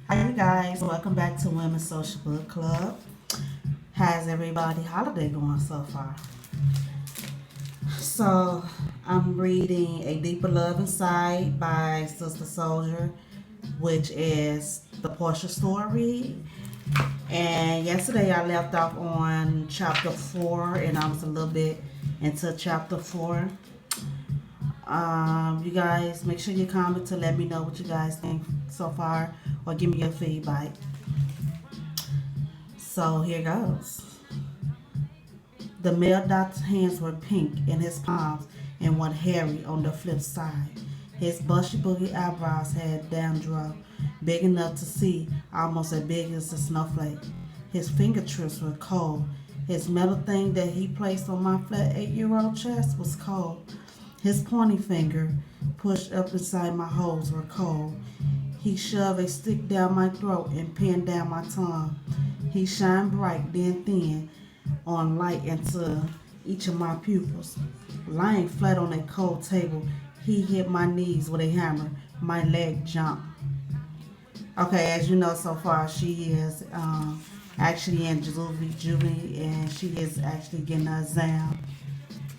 Hi, you guys. Welcome back to Women's Social Book Club. How's everybody holiday going so far? So, I'm reading A Deeper Love Inside by Sister Soldier, which is the Portia story. And yesterday I left off on chapter 4, and I was a little bit into chapter 4. You guys, make sure you comment to let me know what you guys think so far, or give me your feedback. So here goes. The male doctor's hands were pink in his palms and were hairy on the flip side. His bushy boogie eyebrows had dandruff, big enough to see, almost as big as a snowflake. His fingertips were cold. His metal thing that he placed on my flat 8-year-old chest was cold. His pointy finger, pushed up inside my holes, were cold. He shoved a stick down my throat and pinned down my tongue. He shined bright, then thin, on light into each of my pupils. Lying flat on a cold table, he hit my knees with a hammer. My leg jumped. Okay, as you know so far, she is actually in juvie, and she is actually getting an exam.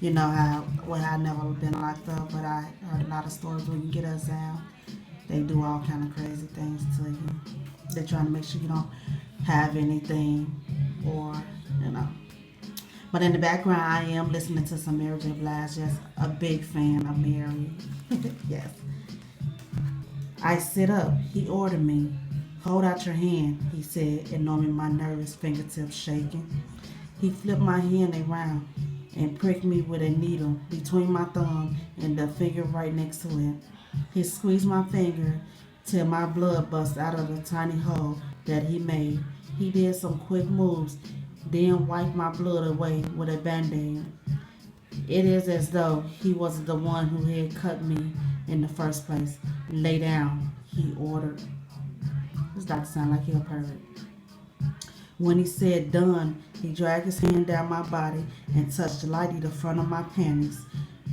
You know how, well, I never been locked up, but I heard a lot of stories when you get an exam. They do all kind of crazy things to you. They're trying to make sure you don't have anything, or, you know. But in the background, I am listening to some Mary J. Blige. Yes, a big fan of Mary. Yes. I sit up. He ordered me. Hold out your hand, he said, ignoring my nervous fingertips shaking. He flipped my hand around and pricked me with a needle between my thumb and the finger right next to it. He squeezed my finger till my blood burst out of the tiny hole that he made. He did some quick moves, then wiped my blood away with a band-aid. It is as though he was the one who had cut me in the first place. Lay down, he ordered. This doctor sound like he a pervert. When he said done, he dragged his hand down my body and touched lightly the front of my panties.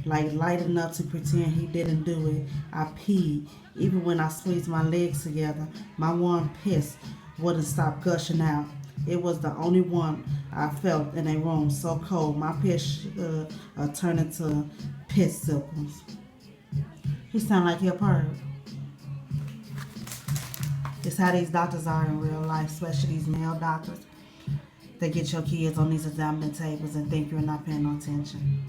Like light enough to pretend he didn't do it. I peed. Even when I squeezed my legs together, my warm piss wouldn't stop gushing out. It was the only one I felt in a room so cold my piss turned into piss sickles. He sound like he a perv. It's how these doctors are in real life, especially these male doctors. They get your kids on these examining tables and think you're not paying no attention.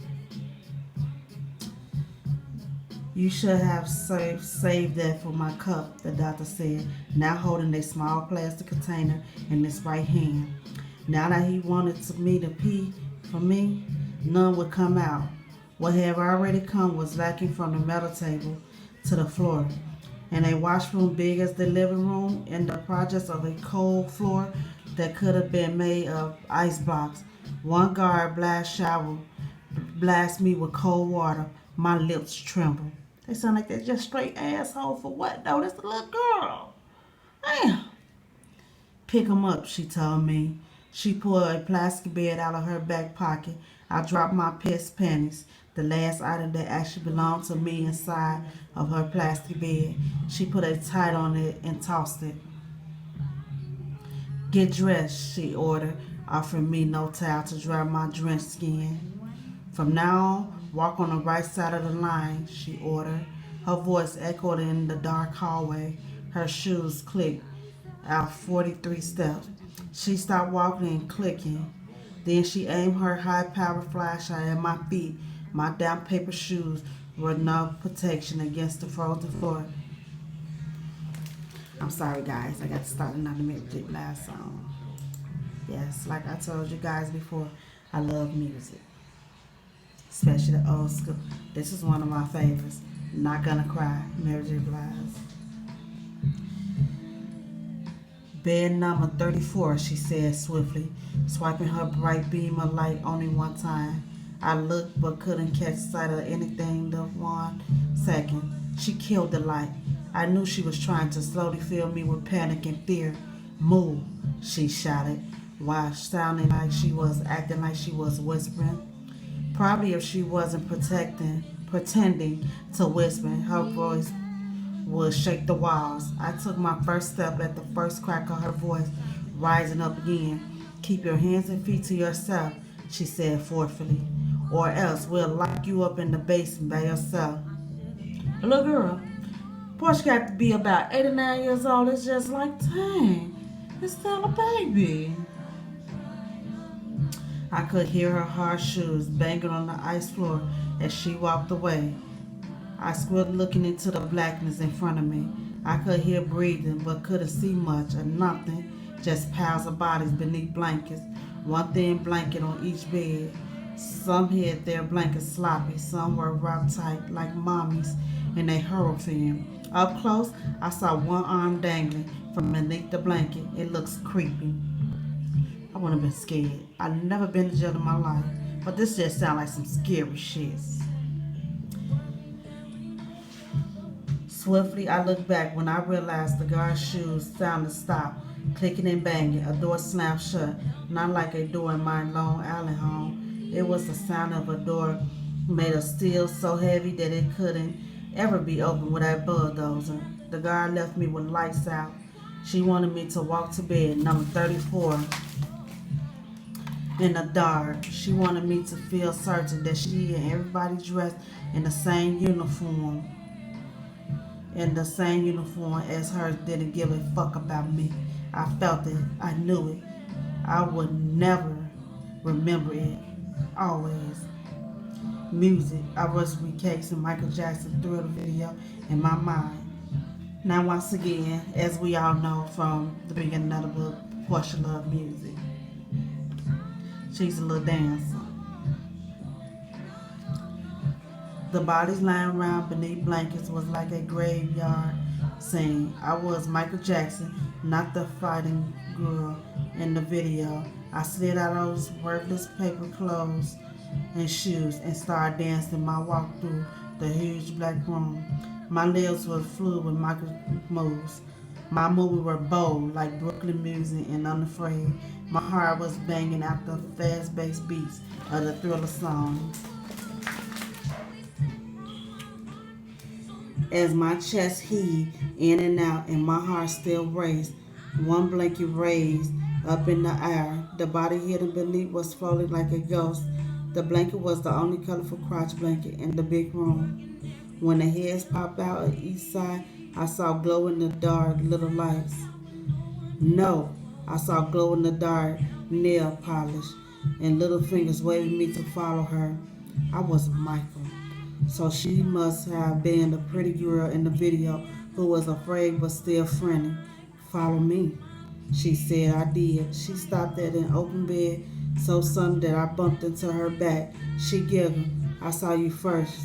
You should have saved that for my cup, the doctor said, now holding a small plastic container in his right hand. Now that he wanted me to pee for me, none would come out. What had already come was lacking from the metal table to the floor. And a washroom big as the living room in the projects of a cold floor that could have been made of ice blocks. One guard blast me with cold water. My lips trembled. They sound like they're just straight asshole for what though? This a little girl. Damn. Pick 'em up, she told me. She pulled a plastic bed out of her back pocket. I dropped my piss panties, the last item that actually belonged to me, inside of her plastic bed. She put a towel on it and tossed it. Get dressed, she ordered, offering me no towel to dry my drenched skin. From now on, walk on the right side of the line, she ordered. Her voice echoed in the dark hallway. Her shoes clicked out 43 steps. She stopped walking and clicking. Then she aimed her high-powered flashlight at my feet. My damp paper shoes were no protection against the frozen floor. I'm sorry, guys. I got to start another Mary J. Blige song. Yes, like I told you guys before, I love music, especially the old school. This is one of my favorites. Not Gonna Cry, Mary J. Blige. Bed number 34, she said swiftly, swiping her bright beam of light only one time. I looked but couldn't catch sight of anything the 1 second. She killed the light. I knew she was trying to slowly fill me with panic and fear. Move, she shouted, while sounding like she was acting like she was whispering. Probably if she wasn't pretending to whisper, her voice would shake the walls. I took my first step at the first crack of her voice, rising up again. Keep your hands and feet to yourself, she said forcefully, or else we'll lock you up in the basement by yourself. Little girl, Portia got to be about 8 or 9 years old. It's just like, dang, it's still a baby. I could hear her hard shoes banging on the ice floor as she walked away. I squinted looking into the blackness in front of me. I could hear breathing but couldn't see much or nothing, just piles of bodies beneath blankets, one thin blanket on each bed. Some had their blankets sloppy, some were wrapped tight like mommies in a horror film. Up close, I saw one arm dangling from beneath the blanket. It looks creepy. I wouldn't have been scared. I've never been to jail in my life, but this just sounds like some scary shit. Swiftly, I looked back when I realized the guard's shoes sounded stopped, clicking and banging. A door slammed shut, not like a door in my long alley home. It was the sound of a door made of steel so heavy that it couldn't ever be opened without a bulldozer. The guard left me with lights out. She wanted me to walk to bed, number 34, in the dark. She wanted me to feel certain that she and everybody dressed in the same uniform. As hers didn't give a fuck about me. I felt it. I knew it. I would never remember it. Always. Music. I was recasting Michael Jackson Thriller video in my mind. Now once again, as we all know from the beginning of the book, Portia loved music. She's a little dancer. The bodies lying around beneath blankets was like a graveyard scene. I was Michael Jackson, not the fighting girl in the video. I slid out of those worthless paper clothes and shoes and started dancing my walk through the huge black room. My legs were fluid with Michael moves. My moves were bold like Brooklyn music and unafraid. My heart was banging out the fast-paced beats of the Thriller song. As my chest heaved in and out and my heart still raced, one blanket raised up in the air. The body hidden beneath was floating like a ghost. The blanket was the only colorful crotch blanket in the big room. When the heads popped out on each side, I saw glow in the dark little lights. No, I saw glow in the dark nail polish and little fingers waving me to follow her. I was Michael. So she must have been the pretty girl in the video who was afraid but still friendly. Follow me, she said. I did. She stopped at an open bed so sudden that I bumped into her back. She giggled. I saw you first,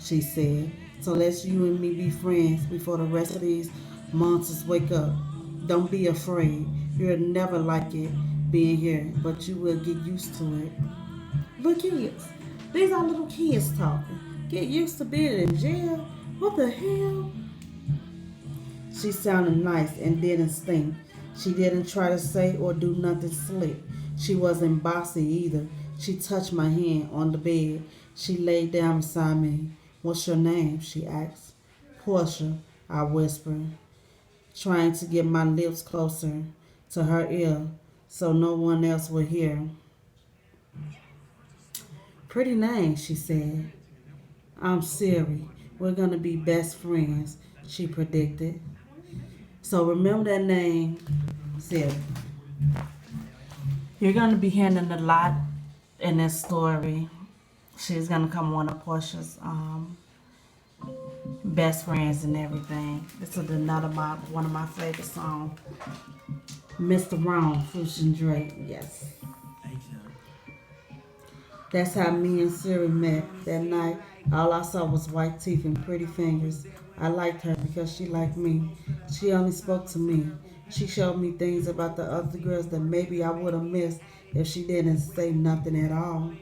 she said. So let's you and me be friends before the rest of these monsters wake up. Don't be afraid. You'll never like it being here, but you will get used to it. Look, kids. These are little kids talking. Get used to being in jail? What the hell? She sounded nice and didn't stink. She didn't try to say or do nothing slick. She wasn't bossy either. She touched my hand on the bed. She laid down beside me. What's your name? She asked. Portia, I whispered, trying to get my lips closer to her ear so no one else would hear. Pretty name, she said. I'm Siri. We're going to be best friends, she predicted. So remember that name, Siri. You're going to be hearing a lot in this story. She's going to come one of Portia's best friends and everything. This is one of my favorite songs. Mr. Wrong, Fusion Drake, yes. That's how me and Siri met that night. All I saw was white teeth and pretty fingers. I liked her because she liked me. She only spoke to me. She showed me things about the other girls that maybe I would have missed if she didn't say nothing at all.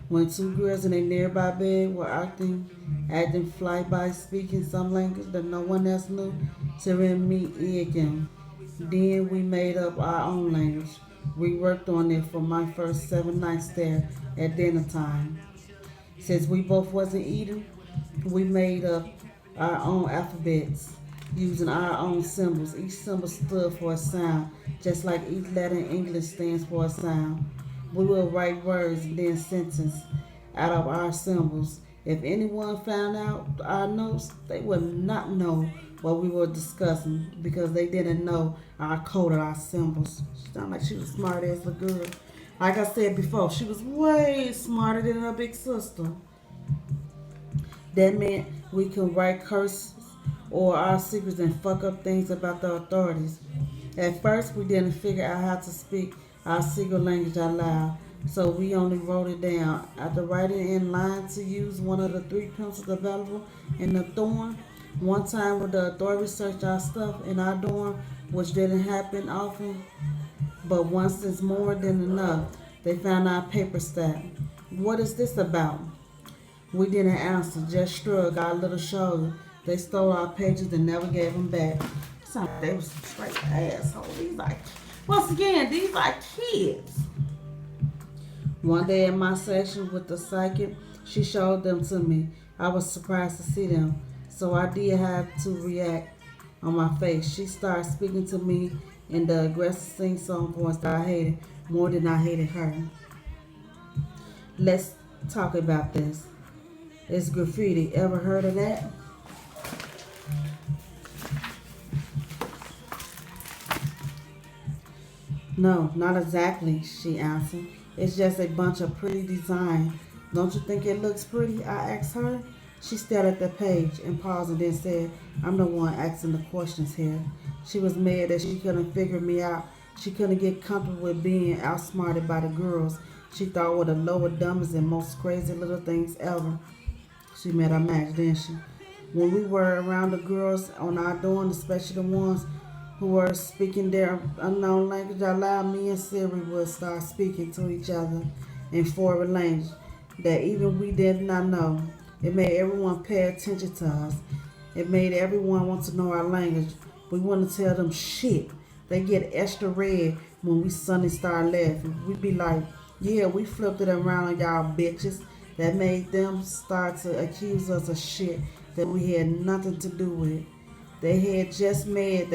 When two girls in a nearby bed were acting flyby, speaking some language that no one else knew, Siri and me egging. Then we made up our own language. We worked on it for my first 7 nights there at dinner time. Since we both wasn't eating, we made up our own alphabets, using our own symbols. Each symbol stood for a sound, just like each letter in English stands for a sound. We will write words and then sentences out of our symbols. If anyone found out our notes, they would not know what we were discussing because they didn't know our code of our symbols. She sounded like she was smart as a girl. Like I said before, she was way smarter than her big sister. That meant we could write curses or our secrets and fuck up things about the authorities. At first, we didn't figure out how to speak our secret language out loud, so we only wrote it down. After writing in line to use one of the three pencils available in the dorm, one time when the authorities searched our stuff in our dorm, which didn't happen often, but once is more than enough, they found our paper stack. What is this about? We didn't answer, just shrugged our little shoulder. They stole our pages and never gave them back. Sound like they was some straight assholes. Once again, these are kids. One day in my session with the psychic, she showed them to me. I was surprised to see them, so I did have to react on my face. She started speaking to me in the aggressive sing-song voice that I hated more than I hated her. Let's talk about this. It's graffiti. Ever heard of that? No, not exactly, she answered. It's just a bunch of pretty design. Don't you think it looks pretty? I asked her. She stared at the page and paused and then said, I'm the one asking the questions here. She was mad that she couldn't figure me out. She couldn't get comfortable with being outsmarted by the girls she thought were the lower, dumbest, and most crazy little things ever. She met her match, didn't she? When we were around the girls on our dorm, especially the ones who were speaking their unknown language out loud, me and Siri would start speaking to each other in foreign language that even we did not know. It made everyone pay attention to us. It made everyone want to know our language. We want to tell them shit. They get extra red when we suddenly start laughing. We'd be like, yeah, we flipped it around on y'all bitches. That made them start to accuse us of shit that we had nothing to do with. They was just mad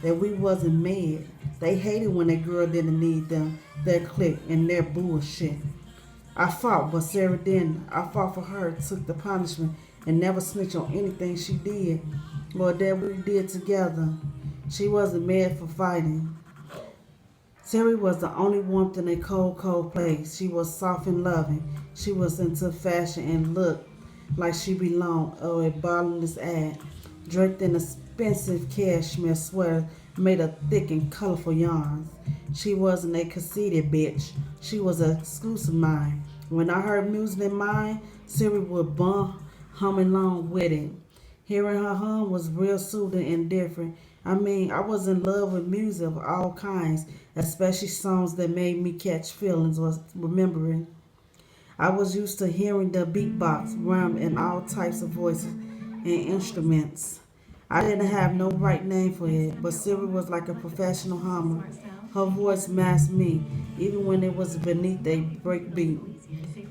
that we wasn't mad. They hated when that girl didn't need them, their clique, and their bullshit. I fought, but Sarah didn't. I fought for her, took the punishment, and never snitched on anything she did or that we did together. She wasn't mad for fighting. Terry was the only warmth in a cold, cold place. She was soft and loving. She was into fashion and looked like she belonged or a bottomless ad, draped in expensive cashmere sweater made of thick and colorful yarns. She wasn't a conceited bitch. She was an exclusive mind. When I heard music in mine, Siri would bum humming along with it. Hearing her hum was real soothing and different. I mean, I was in love with music of all kinds, especially songs that made me catch feelings was remembering. I was used to hearing the beatbox, rum, and all types of voices and instruments. I didn't have no right name for it, but Siri was like a professional hummer. Her voice masked me, even when it was beneath a breakbeat.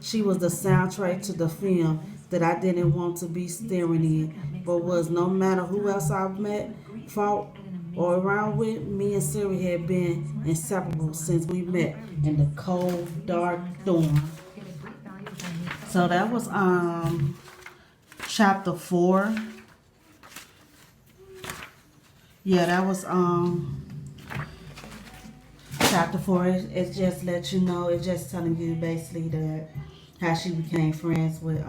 She was the soundtrack to the film that I didn't want to be staring in, but was no matter who else I met, fought, or around with, me and Siri had been inseparable since we met in the cold, dark dorm. So that was chapter 4. Yeah, that was chapter 4. It just let you know. It's just telling you basically that how she became friends with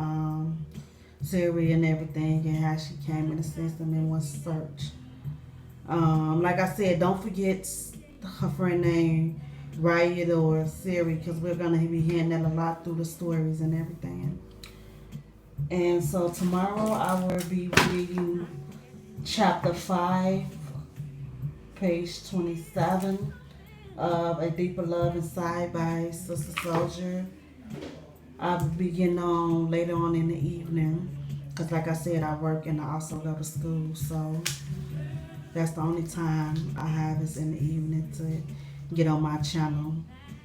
Siri and everything, and how she came in the system and was searched. Like I said, don't forget her friend name Riot or Siri, because we're gonna be hearing that a lot through the stories and everything. And so tomorrow I will be reading chapter 5, page 27 of A Deeper Love Inside by Sister Soldier. I'll be getting on later on in the evening because, like I said, I work and I also go to school, so that's the only time I have is in the evening to get on my channel.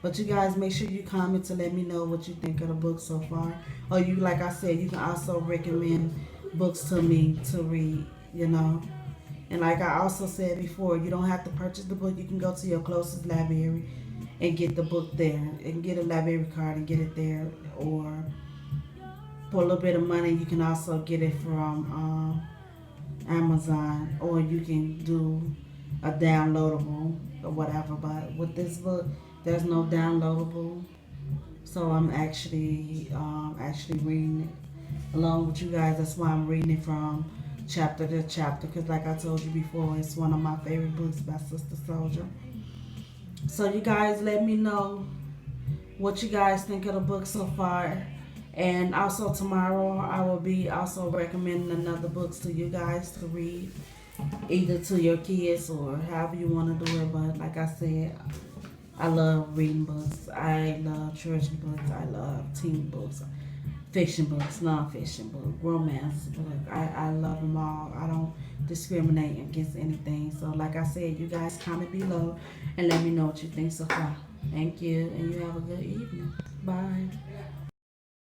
But you guys make sure you comment to let me know what you think of the book so far. Or you, like I said, you can also recommend books to me to read, you know. And like I also said before, you don't have to purchase the book. You can go to your closest library and get the book there and get a library card and get it there. Or for a little bit of money, you can also get it from Amazon, or you can do a downloadable or whatever. But with this book, there's no downloadable, so I'm actually reading it along with you guys. That's why I'm reading it from chapter to chapter, because like I told you before, it's one of my favorite books by Sister Soldier. So you guys let me know what you guys think of the book so far. And also tomorrow I will be also recommending another books to you guys to read, either to your kids or however you want to do it. But like I said, I love reading books. I love children's books. I love teen books, fiction books, non-fiction books, romance books. I love them all. I don't discriminate against anything. So like I said, you guys comment below and let me know what you think so far. Thank you, and you have a good evening. Bye.